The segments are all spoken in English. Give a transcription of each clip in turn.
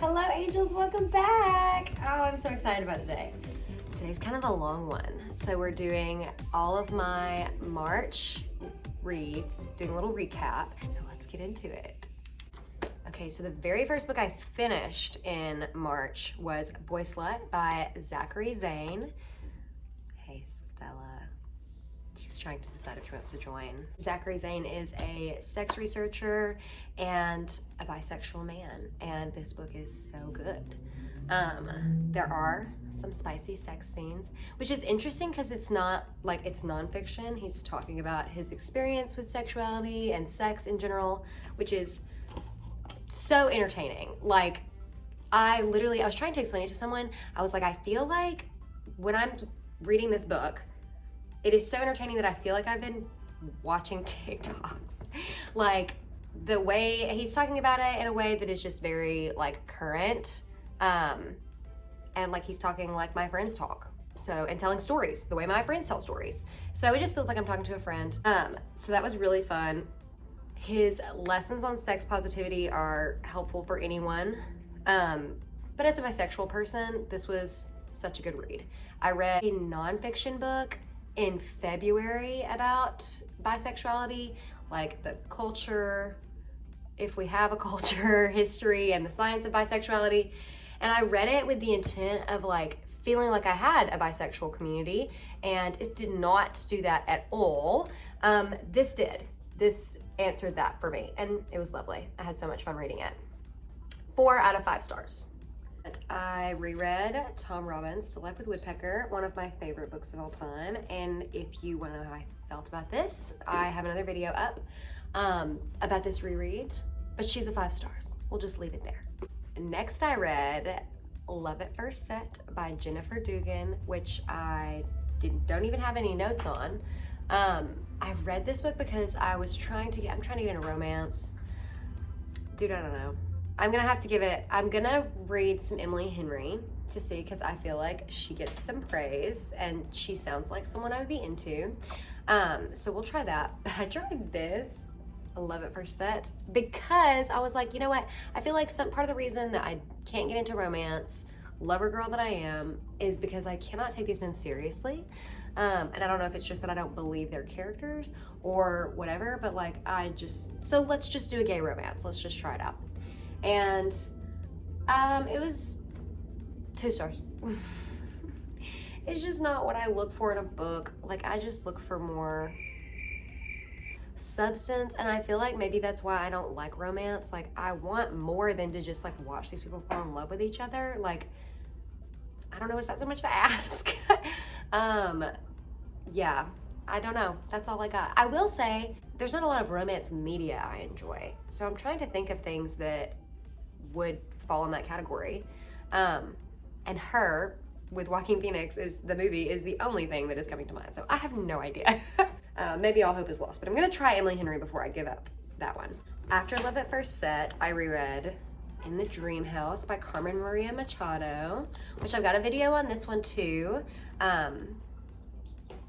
Hello angels, welcome back. Oh, I'm so excited about today. Today's kind of a long one. So we're doing all of my March reads, doing a little recap. So let's get into it. Okay, so the very first book I finished in March was Boyslut by Zachary, Zane. Hey Stella. She's trying to decide if she wants to join. Zachary Zane is a sex researcher and a bisexual man, and this book is so good. There are some spicy sex scenes, which is interesting because it's not like it's nonfiction. He's talking about his experience with sexuality and sex in general, which is so entertaining. Like, I was trying to explain it to someone. I was like, I feel like when I'm reading this book, it is so entertaining that I feel like I've been watching TikToks. Like, the way he's talking about it in a way that is just very like current. And like he's talking like my friends talk. So, and telling stories the way my friends tell stories. So it just feels like I'm talking to a friend. So that was really fun. His lessons on sex positivity are helpful for anyone. But as a bisexual person, this was such a good read. I read a nonfiction book in February about bisexuality, like the culture, if we have a culture, history, and the science of bisexuality. And I read it with the intent of like feeling like I had a bisexual community, and it did not do that at all. This did. This answered that for me, and it was lovely. I had so much fun reading it. 4 out of 5 stars. I reread Tom Robbins' To Life with Woodpecker, one of my favorite books of all time. And if you want to know how I felt about this, I have another video up about this reread, but she's a 5 stars. We'll just leave it there. Next, I read Love at First Set by Jennifer Duggan, which I don't even have any notes on. I read this book because I'm trying to get into romance. Dude, I don't know. I'm gonna read some Emily Henry to see, because I feel like she gets some praise and she sounds like someone I would be into. So we'll try that. But I tried this, Love at First Set, because I was like, you know what? I feel like some part of the reason that I can't get into romance, lover girl that I am, is because I cannot take these men seriously. And I don't know if it's just that I don't believe their characters or whatever, but like so let's just do a gay romance. Let's just try it out. And it was 2 stars. It's just not what I look for in a book. Like, I just look for more substance, and I feel like maybe that's why I don't like romance. Like, I want more than to just like watch these people fall in love with each other. Like, I don't know, is that so much to ask? Yeah, I don't know. That's all I got. I will say there's not a lot of romance media I enjoy, so I'm trying to think of things that would fall in that category. And Her with Joaquin Phoenix the movie is the only thing that is coming to mind, so I have no idea. Maybe all hope is lost, but I'm gonna try Emily Henry before I give up that one. After Love at First Set, I reread In the Dream House by Carmen Machado, which I've got a video on this one too.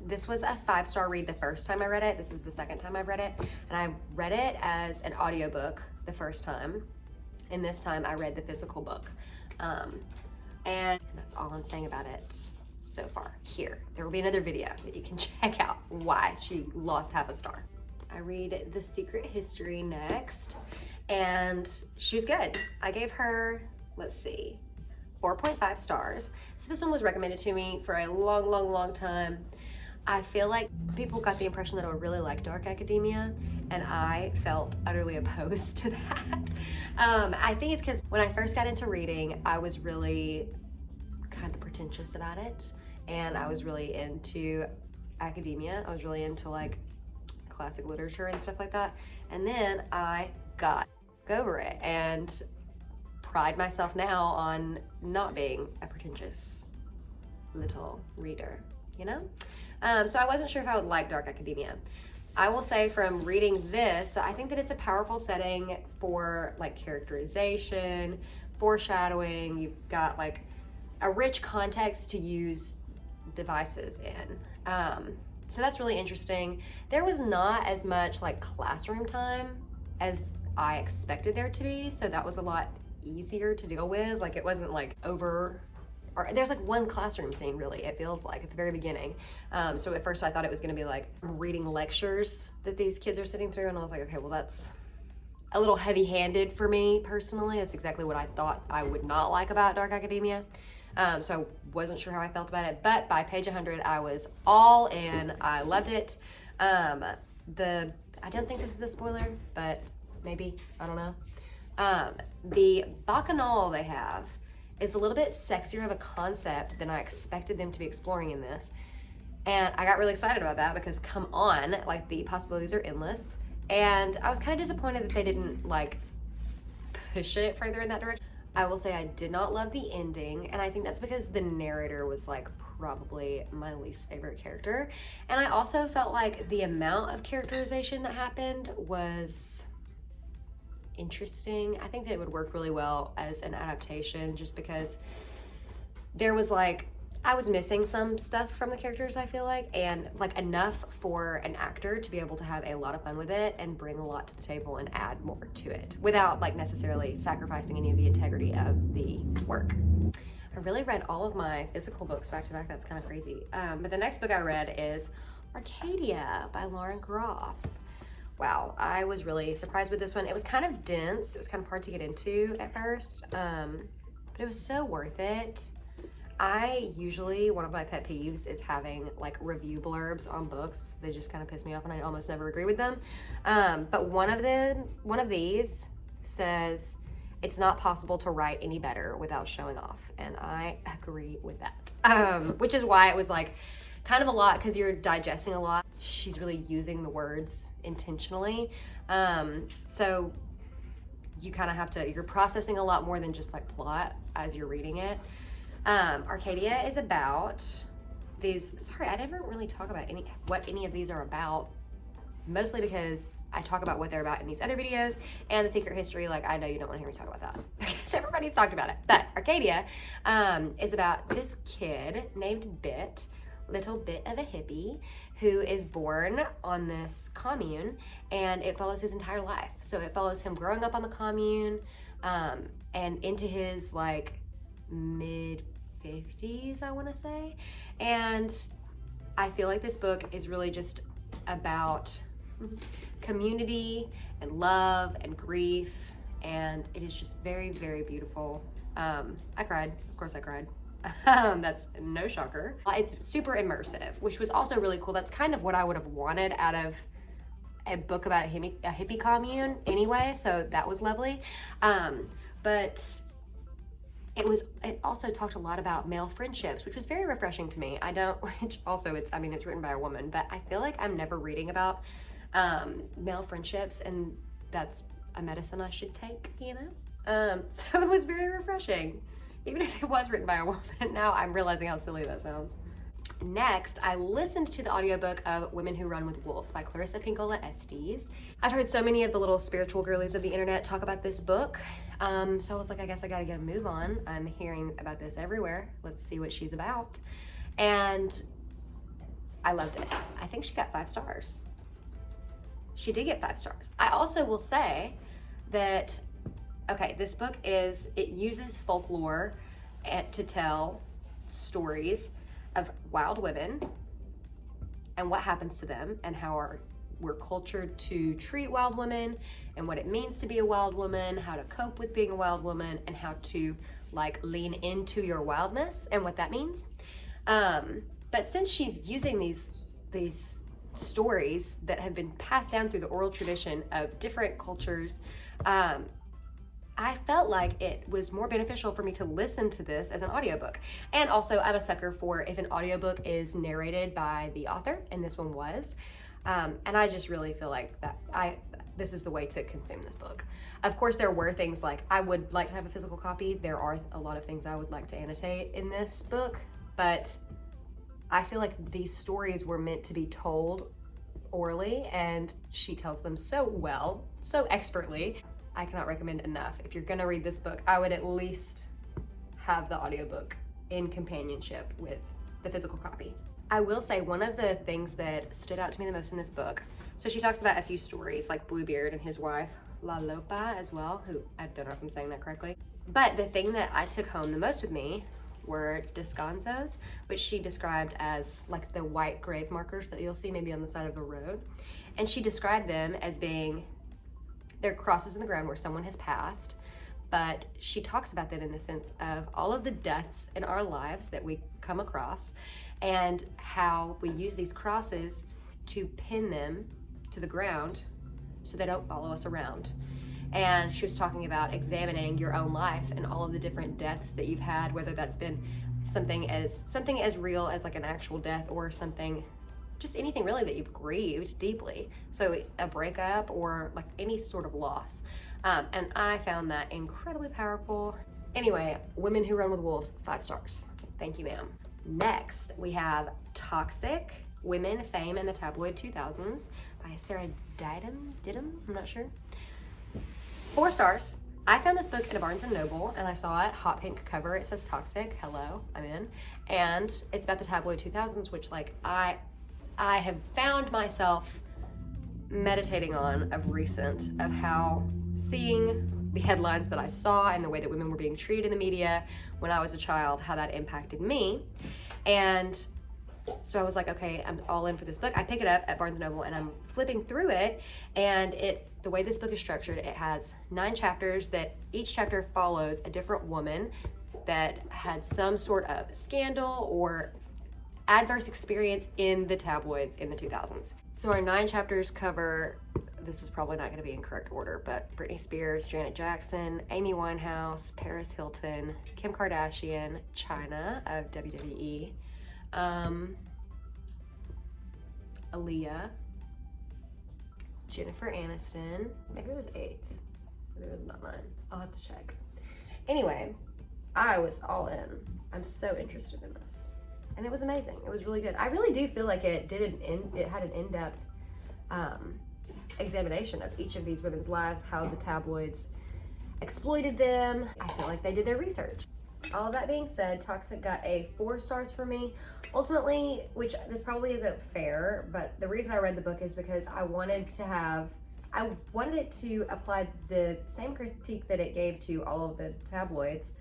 This was a 5-star read the first time I read it. This is the second time I've read it, and I read it as an audiobook the first time, and this time I read the physical book. And that's all I'm saying about it so far. Here, there will be another video that you can check out why she lost half a star. I read The Secret History next, and she was good. I gave her, let's see, 4.5 stars. So this one was recommended to me for a long time. I feel like people got the impression that I would really like dark academia, and I felt utterly opposed to that. I think it's because when I first got into reading, I was really kind of pretentious about it, and I was really into academia. I was really into like classic literature and stuff like that, and then I got over it and pride myself now on not being a pretentious little reader, you know? So I wasn't sure if I would like dark academia. I will say from reading this that I think that it's a powerful setting for like characterization, foreshadowing. You've got like a rich context to use devices in. So that's really interesting. There was not as much like classroom time as I expected there to be, so that was a lot easier to deal with. Like it wasn't like over, or there's like one classroom scene really, it feels like at the very beginning. So at first I thought it was gonna be like reading lectures that these kids are sitting through, and I was like, okay, well that's a little heavy-handed for me personally. That's exactly what I thought I would not like about dark academia. So I wasn't sure how I felt about it, but by page 100 I was all in. I loved it. I don't think this is a spoiler, but maybe, I don't know. The bacchanal they have is a little bit sexier of a concept than I expected them to be exploring in this. And I got really excited about that because come on, like the possibilities are endless. And I was kind of disappointed that they didn't like push it further in that direction. I will say I did not love the ending, and I think that's because the narrator was like probably my least favorite character. And I also felt like the amount of characterization that happened was interesting. I think that it would work really well as an adaptation just because there was like, I was missing some stuff from the characters, I feel like, and like enough for an actor to be able to have a lot of fun with it and bring a lot to the table and add more to it without like necessarily sacrificing any of the integrity of the work. I really read all of my physical books back to back. That's kind of crazy. But the next book I read is Arcadia by Groff. Wow, I was really surprised with this one. It was kind of dense. It was kind of hard to get into at first, but it was so worth it. One of my pet peeves is having like review blurbs on books. They just kind of piss me off and I almost never agree with them. But one of these says, it's not possible to write any better without showing off. And I agree with that. Which is why it was like kind of a lot because you're digesting a lot. She's really using the words intentionally. So you kind of have to, you're processing a lot more than just like plot as you're reading it. Arcadia is about these, sorry, I didn't really talk about what any of these are about, mostly because I talk about what they're about in these other videos, and the secret history, like I know you don't want to hear me talk about that because everybody's talked about it. But Arcadia is about this kid named little bit of a hippie, who is born on this commune, and it follows his entire life. So it follows him growing up on the commune and into his like mid-50s, I want to say. And I feel like this book is really just about community and love and grief, and it is just very, very beautiful. I cried. Of course I cried. That's no shocker. It's super immersive, which was also really cool. That's kind of what I would have wanted out of a book about a hippie commune anyway, so that was lovely. But it also talked a lot about male friendships, which was very refreshing to me. Which also it's written by a woman, but I feel like I'm never reading about male friendships, and that's a medicine I should take, you know? So it was very refreshing, even if it was written by a woman. Now I'm realizing how silly that sounds. Next, I listened to the audiobook of Women Who Run with Wolves by Clarissa Pinkola Estes. I've heard so many of the little spiritual girlies of the internet talk about this book. So I was like, I guess I gotta get a move on. I'm hearing about this everywhere. Let's see what she's about. And I loved it. I think she got 5 stars. She did get 5 stars. I also will say that, okay, this book it uses folklore to tell stories of wild women and what happens to them and how we're cultured to treat wild women and what it means to be a wild woman, how to cope with being a wild woman, and how to like lean into your wildness and what that means. But since she's using these stories that have been passed down through the oral tradition of different cultures, I felt like it was more beneficial for me to listen to this as an audiobook. And also I'm a sucker for if an audiobook is narrated by the author, and this one was. And I just really feel like this is the way to consume this book. Of course, there were things like I would like to have a physical copy. There are a lot of things I would like to annotate in this book, but I feel like these stories were meant to be told orally, and she tells them so well, so expertly. I cannot recommend enough. If you're gonna read this book, I would at least have the audiobook in companionship with the physical copy. I will say one of the things that stood out to me the most in this book, so she talks about a few stories like Bluebeard and his wife, La Lopa as well, who, I don't know if I'm saying that correctly. But the thing that I took home the most with me were descansos, which she described as like the white grave markers that you'll see maybe on the side of a road. And she described them as being, they're crosses in the ground where someone has passed, but she talks about them in the sense of all of the deaths in our lives that we come across and how we use these crosses to pin them to the ground so they don't follow us around. And she was talking about examining your own life and all of the different deaths that you've had, whether that's been something as real as like an actual death, or something, just anything really that you've grieved deeply. So a breakup or like any sort of loss. And I found that incredibly powerful. Anyway, Women Who Run with Wolves, 5 stars. Thank you, ma'am. Next, we have Toxic: Women, Fame, and the Tabloid 2000s by Sarah Ditum, I'm not sure. 4 stars. I found this book at a Barnes & Noble, and I saw it, hot pink cover, it says Toxic, hello, I'm in. And it's about the Tabloid 2000s, which like I have found myself meditating on of recent, of how seeing the headlines that I saw and the way that women were being treated in the media when I was a child, how that impacted me. And so I was like, okay, I'm all in for this book. I pick it up at Barnes & Noble and I'm flipping through it, and the way this book is structured, it has 9 chapters that each chapter follows a different woman that had some sort of scandal or adverse experience in the tabloids in the 2000s. So our 9 chapters cover, this is probably not going to be in correct order, but Britney Spears, Janet Jackson, Amy Winehouse, Paris Hilton, Kim Kardashian, Chyna of WWE, Aaliyah, Jennifer Aniston, maybe it was 8, maybe it was not 9, I'll have to check. Anyway, I was all in. I'm so interested in this. And it was amazing. It was really good. I really do feel like it had an in-depth examination of each of these women's lives, how the tabloids exploited them. I feel like they did their research. All of that being said, Toxic got a 4 stars for me. Ultimately, which this probably isn't fair, but the reason I read the book is because I wanted it to apply the same critique that it gave to all of the tabloids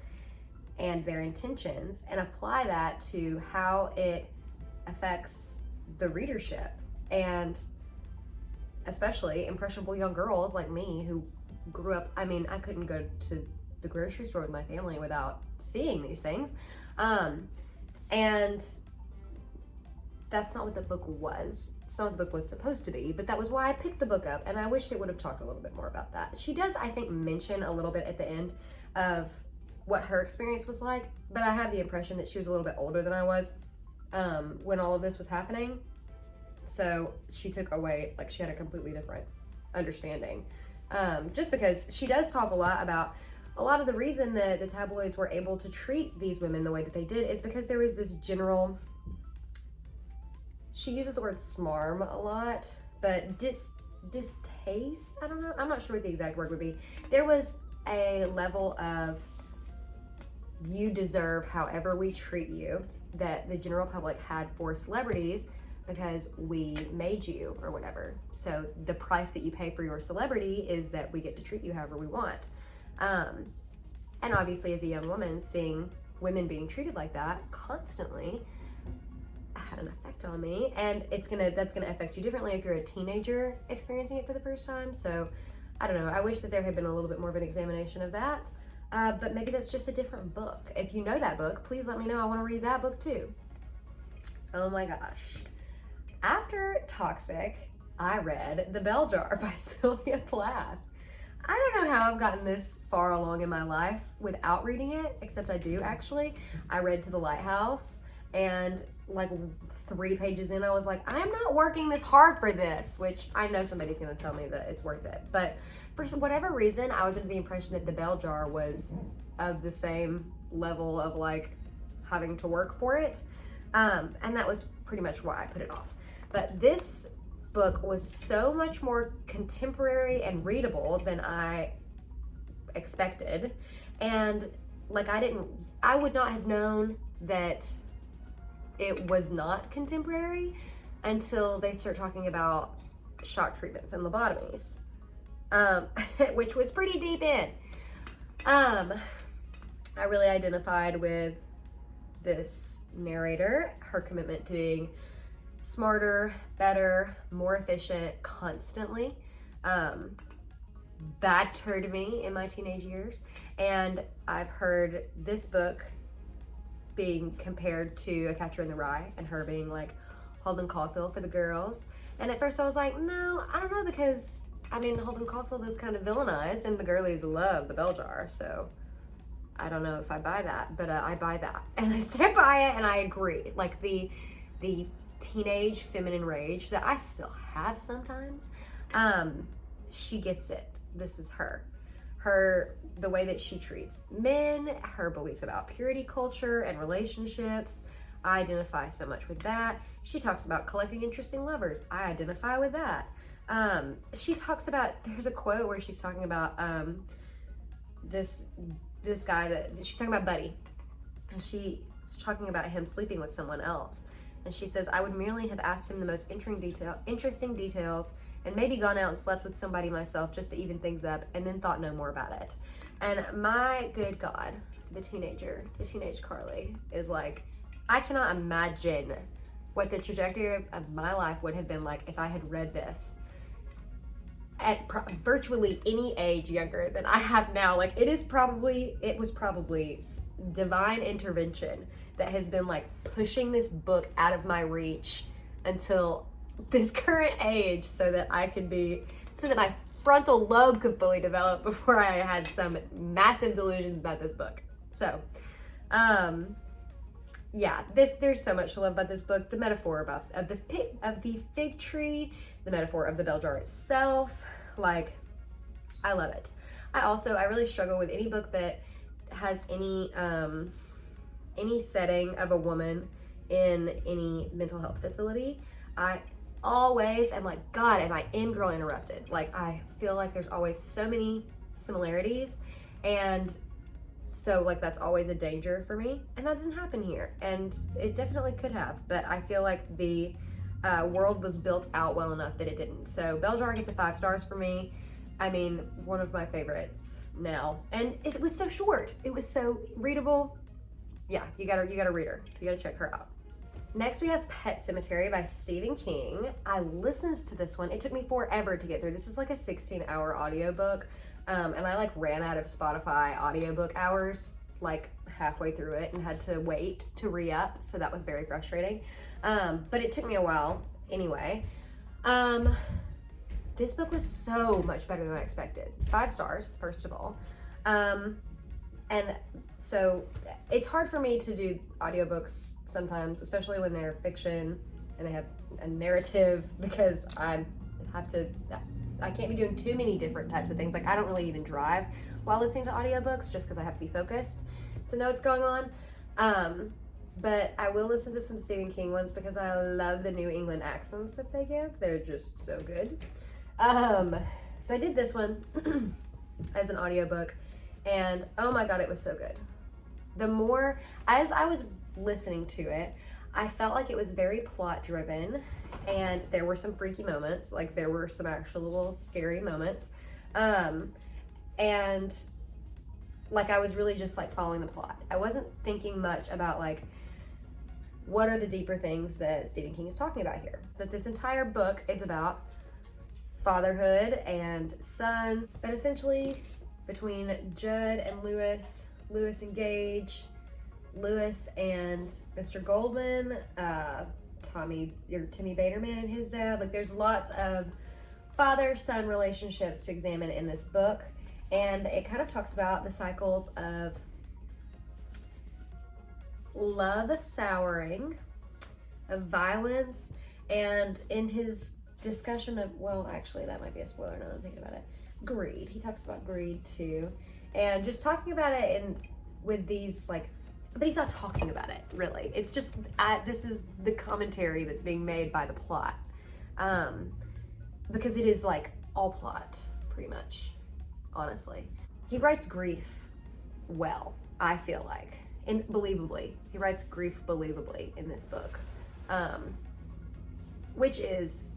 and their intentions, and apply that to how it affects the readership, and especially impressionable young girls like me who grew up, I mean, I couldn't go to the grocery store with my family without seeing these things. And that's not what the book was. It's not what the book was supposed to be, but that was why I picked the book up, and I wish it would have talked a little bit more about that. She does, I think, mention a little bit at the end of what her experience was like, but I had the impression that she was a little bit older than I was when all of this was happening. So she took away, like, she had a completely different understanding. Just because she does talk a lot about a lot of the reason that the tabloids were able to treat these women the way that they did is because there was this general, she uses the word smarm a lot, but distaste, I don't know, I'm not sure what the exact word would be. There was a level of, you deserve however we treat you, that the general public had for celebrities because we made you or whatever. So the price that you pay for your celebrity is that we get to treat you however we want. And obviously as a young woman, seeing women being treated like that constantly had an effect on me, and that's gonna affect you differently if you're a teenager experiencing it for the first time. So I don't know, I wish that there had been a little bit more of an examination of that. But maybe that's just a different book. If you know that book, please let me know. I want to read that book too. Oh my gosh. After Toxic, I read The Bell Jar by Sylvia Plath. I don't know how I've gotten this far along in my life without reading it, except I do actually. I read To the Lighthouse, and like 3 pages in, I was like, I'm not working this hard for this, which I know somebody's gonna tell me that it's worth it. But for whatever reason, I was under the impression that The Bell Jar was of the same level of like having to work for it. And that was pretty much why I put it off. But this book was so much more contemporary and readable than I expected. And like I would not have known that it was not contemporary until they start talking about shock treatments and lobotomies, which was pretty deep in. I really identified with this narrator, her commitment to being smarter, better, more efficient constantly. Battered me in my teenage years. And I've heard this book being compared to A Catcher in the Rye and her being like Holden Caulfield for the girls. And at first I was like, no, I don't know, because I mean, Holden Caulfield is kind of villainized and the girlies love the bell jar, so I don't know if I buy that, but I buy that. And I stand by it and I agree. Like the teenage feminine rage that I still have sometimes, she gets it. This is her. The way that she treats men, her belief about purity culture and relationships. I identify so much with that. She talks about collecting interesting lovers. I identify with that. She talks about, there's a quote where she's talking about this guy that she's talking about Buddy, and she's talking about him sleeping with someone else. And she says, I would merely have asked him the most interesting details and maybe gone out and slept with somebody myself just to even things up, and then thought no more about it. And my good God, the teenage Carly is like, I cannot imagine what the trajectory of my life would have been like if I had read this at virtually any age younger than I have now. Like it was probably divine intervention that has been like pushing this book out of my reach until this current age so that my frontal lobe could fully develop before I had some massive delusions about this book. So, yeah, there's so much to love about this book. The metaphor of the fig tree, the metaphor of the bell jar itself, like, I love it. I really struggle with any book that has any setting of a woman in any mental health facility. I always am like, God, am I in Girl Interrupted? Like, I feel like there's always so many similarities, and so like that's always a danger for me, and that didn't happen here, and it definitely could have, but I feel like the world was built out well enough that it didn't. So Bell Jar gets a 5 stars for me. I mean, one of my favorites now, and it was so short. It was so readable. Yeah, you gotta read her. You gotta check her out. Next we have Pet Sematary by Stephen King. I listened to this one. It took me forever to get through. This is like a 16-hour audiobook, and I like ran out of Spotify audiobook hours like halfway through it and had to wait to re-up, so that was very frustrating. But it took me a while anyway. This book was so much better than I expected. 5 stars, first of all. And so it's hard for me to do audiobooks sometimes, especially when they're fiction and they have a narrative, because I can't be doing too many different types of things. Like, I don't really even drive while listening to audiobooks just because I have to be focused to know what's going on. But I will listen to some Stephen King ones because I love the New England accents that they give. They're just so good. So I did this one as an audiobook, and oh my God, it was so good. The more, as I was listening to it, I felt like it was very plot driven, and there were some freaky moments, like there were some actual little scary moments. And like I was really just like following the plot. I wasn't thinking much about like, what are the deeper things that Stephen King is talking about here? That this entire book is about fatherhood and sons, but essentially between Judd and Lewis engage, Lewis and Mr. Goldman, Timmy Baterman and his dad. Like, there's lots of father-son relationships to examine in this book, and it kind of talks about the cycles of love souring, of violence, and in his discussion of, well, actually that might be a spoiler now that I'm thinking about it, greed. He talks about greed too, and just talking about it with these like, but he's not talking about it really. It's just this is the commentary that's being made by the plot, because it is like all plot pretty much, honestly. He writes grief well, I feel like, and believably. He writes grief believably in this book, which is,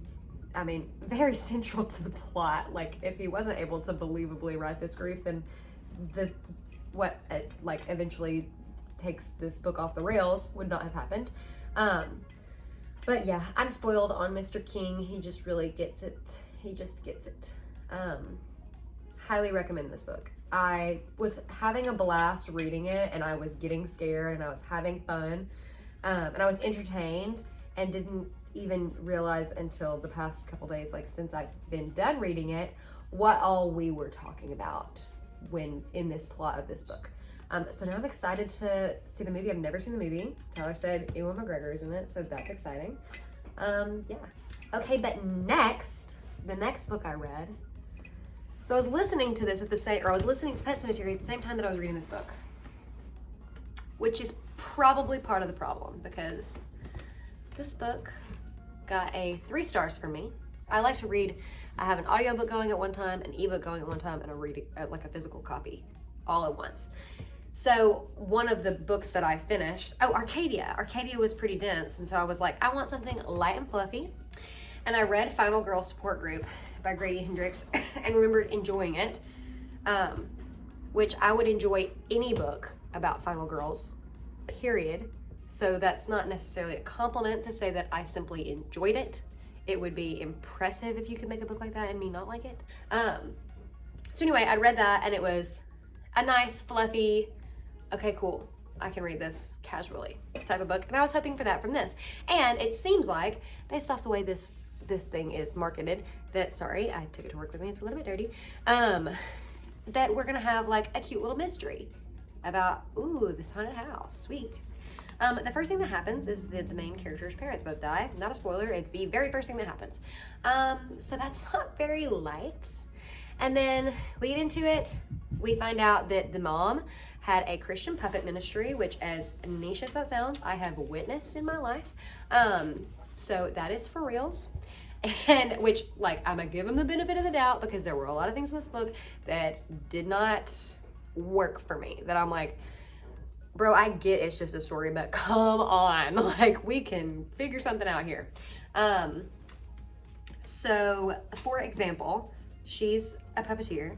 I mean, very central to the plot. Like, if he wasn't able to believably write this grief, then what like eventually takes this book off the rails would not have happened. But yeah, I'm spoiled on Mr. King. He just really gets it. He just gets it. Highly recommend this book. I was having a blast reading it, and I was getting scared, and I was having fun, and I was entertained, and didn't even realize until the past couple days, like since I've been done reading it, what all we were talking about when in this plot of this book. So now I'm excited to see the movie. I've never seen the movie. Tyler said Ewan McGregor is in it, so that's exciting. Yeah. Okay, but the next book I read, so I was listening to this I was listening to Pet Sematary at the same time that I was reading this book, which is probably part of the problem, because this book got a 3 stars from me. I like to read. I have an audiobook going at one time, an ebook going at one time, and like a physical copy all at once. So one of the books that I finished, Arcadia. Arcadia was pretty dense, and so I was like, I want something light and fluffy. And I read Final Girl Support Group by Grady Hendrix and remembered enjoying it, which I would enjoy any book about final girls, period. So that's not necessarily a compliment to say that I simply enjoyed it. It would be impressive if you could make a book like that and me not like it. So anyway, I read that, and it was a nice, fluffy, okay, cool, I can read this casually type of book. And I was hoping for that from this. And it seems like, based off the way this thing is marketed, that, sorry, I took it to work with me, it's a little bit dirty, that we're gonna have like a cute little mystery about, ooh, this haunted house, sweet. The first thing that happens is that the main character's parents both die. Not a spoiler, it's the very first thing that happens. So that's not very light. And then we get into it, we find out that the mom had a Christian puppet ministry, which, as niche as that sounds, I have witnessed in my life. So that is for reals. And which, like, I'm gonna give them the benefit of the doubt, because there were a lot of things in this book that did not work for me. That I'm like, bro, I get it's just a story, but come on, like, we can figure something out here. So, for example, she's a puppeteer.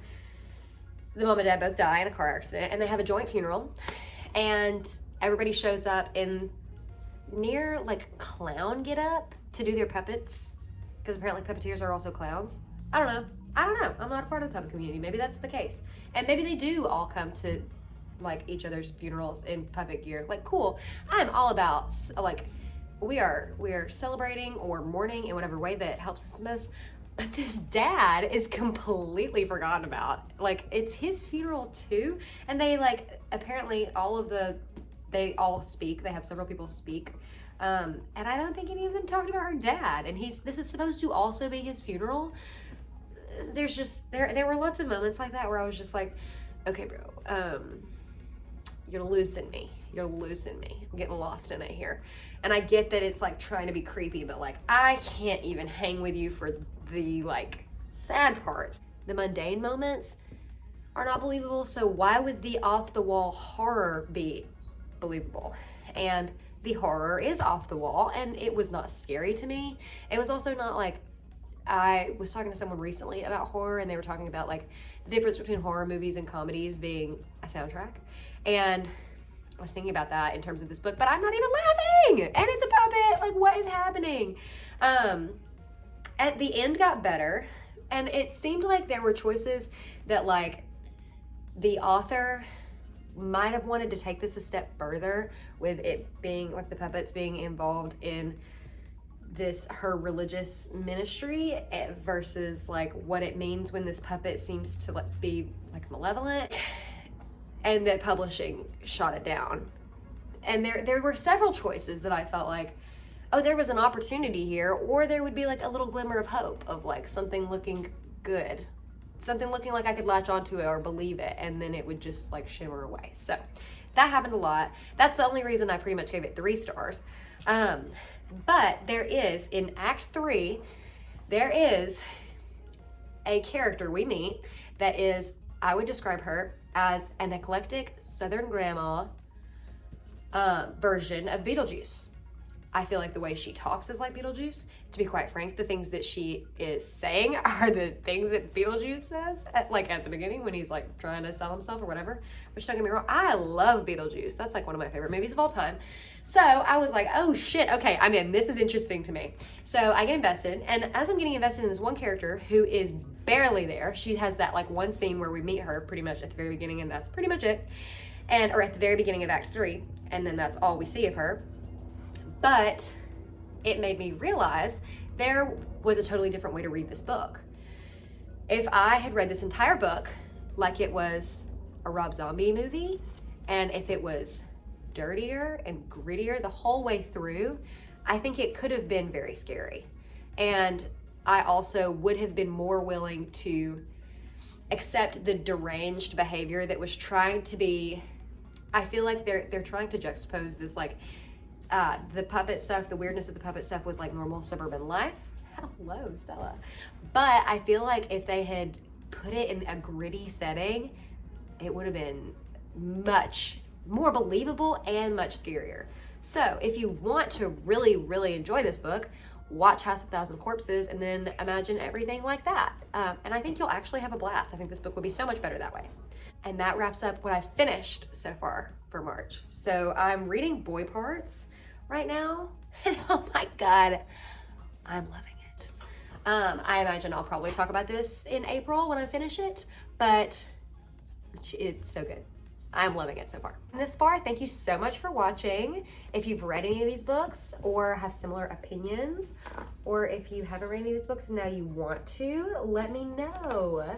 The mom and dad both die in a car accident, and they have a joint funeral, and everybody shows up in near like clown get up to do their puppets, because apparently puppeteers are also clowns. I don't know. I'm not a part of the puppet community. Maybe that's the case. And maybe they do all come to like each other's funerals in puppet gear. Like, cool. I'm all about, like, we are celebrating or mourning in whatever way that helps us the most. But this dad is completely forgotten about. Like, it's his funeral too. And they, like, apparently they all speak. They have several people speak. And I don't think any of them talked about her dad. And this is supposed to also be his funeral. There's just, there were lots of moments like that where I was just like, okay, bro, you're losing me. I'm getting lost in it here. And I get that it's like trying to be creepy, but like, I can't even hang with you for the like sad parts. The mundane moments are not believable, so why would the off the wall horror be believable? And the horror is off the wall, and it was not scary to me. It was also not like, I was talking to someone recently about horror, and they were talking about like the difference between horror movies and comedies being a soundtrack. And I was thinking about that in terms of this book, but I'm not even laughing, and it's a puppet. Like, what is happening? At the end got better, and it seemed like there were choices that like the author might have wanted to take this a step further, with it being like the puppets being involved in her religious ministry versus like what it means when this puppet seems to like be like malevolent, and that publishing shot it down. And there were several choices that I felt like, oh, there was an opportunity here, or there would be like a little glimmer of hope of like something looking good, something looking like I could latch onto it or believe it, and then it would just like shimmer away. So that happened a lot. That's the only reason I pretty much gave it 3 stars. But there is, in Act 3, there is a character we meet that is, I would describe her as an eclectic Southern grandma version of Beetlejuice. I feel like the way she talks is like Beetlejuice. To be quite frank, the things that she is saying are the things that Beetlejuice says at the beginning when he's like trying to sell himself or whatever. Which, don't get me wrong, I love Beetlejuice. That's like one of my favorite movies of all time. So I was like, oh shit, okay, I'm in. This is interesting to me. So I get invested, and as I'm getting invested in this one character who is barely there, she has that like one scene where we meet her pretty much at the very beginning, and that's pretty much it. Or at the very beginning of Act 3, and then that's all we see of her. But it made me realize there was a totally different way to read this book. If I had read this entire book like it was a Rob Zombie movie, and if it was dirtier and grittier the whole way through, I think it could have been very scary. And I also would have been more willing to accept the deranged behavior that was trying to be, I feel like they're trying to juxtapose this like the puppet stuff, the weirdness of the puppet stuff with like normal suburban life. Hello, Stella. But I feel like if they had put it in a gritty setting, it would have been much more believable and much scarier. So if you want to really, really enjoy this book, watch House of 1,000 Corpses and then imagine everything like that. And I think you'll actually have a blast. I think this book will be so much better that way. And that wraps up what I've finished so far for March. So I'm reading Boy Parts right now, and oh my God, I'm loving it. I imagine I'll probably talk about this in April when I finish it, but it's so good. I'm loving it so far. And this far, thank you so much for watching. If you've read any of these books or have similar opinions, or if you haven't read any of these books and now you want to, let me know.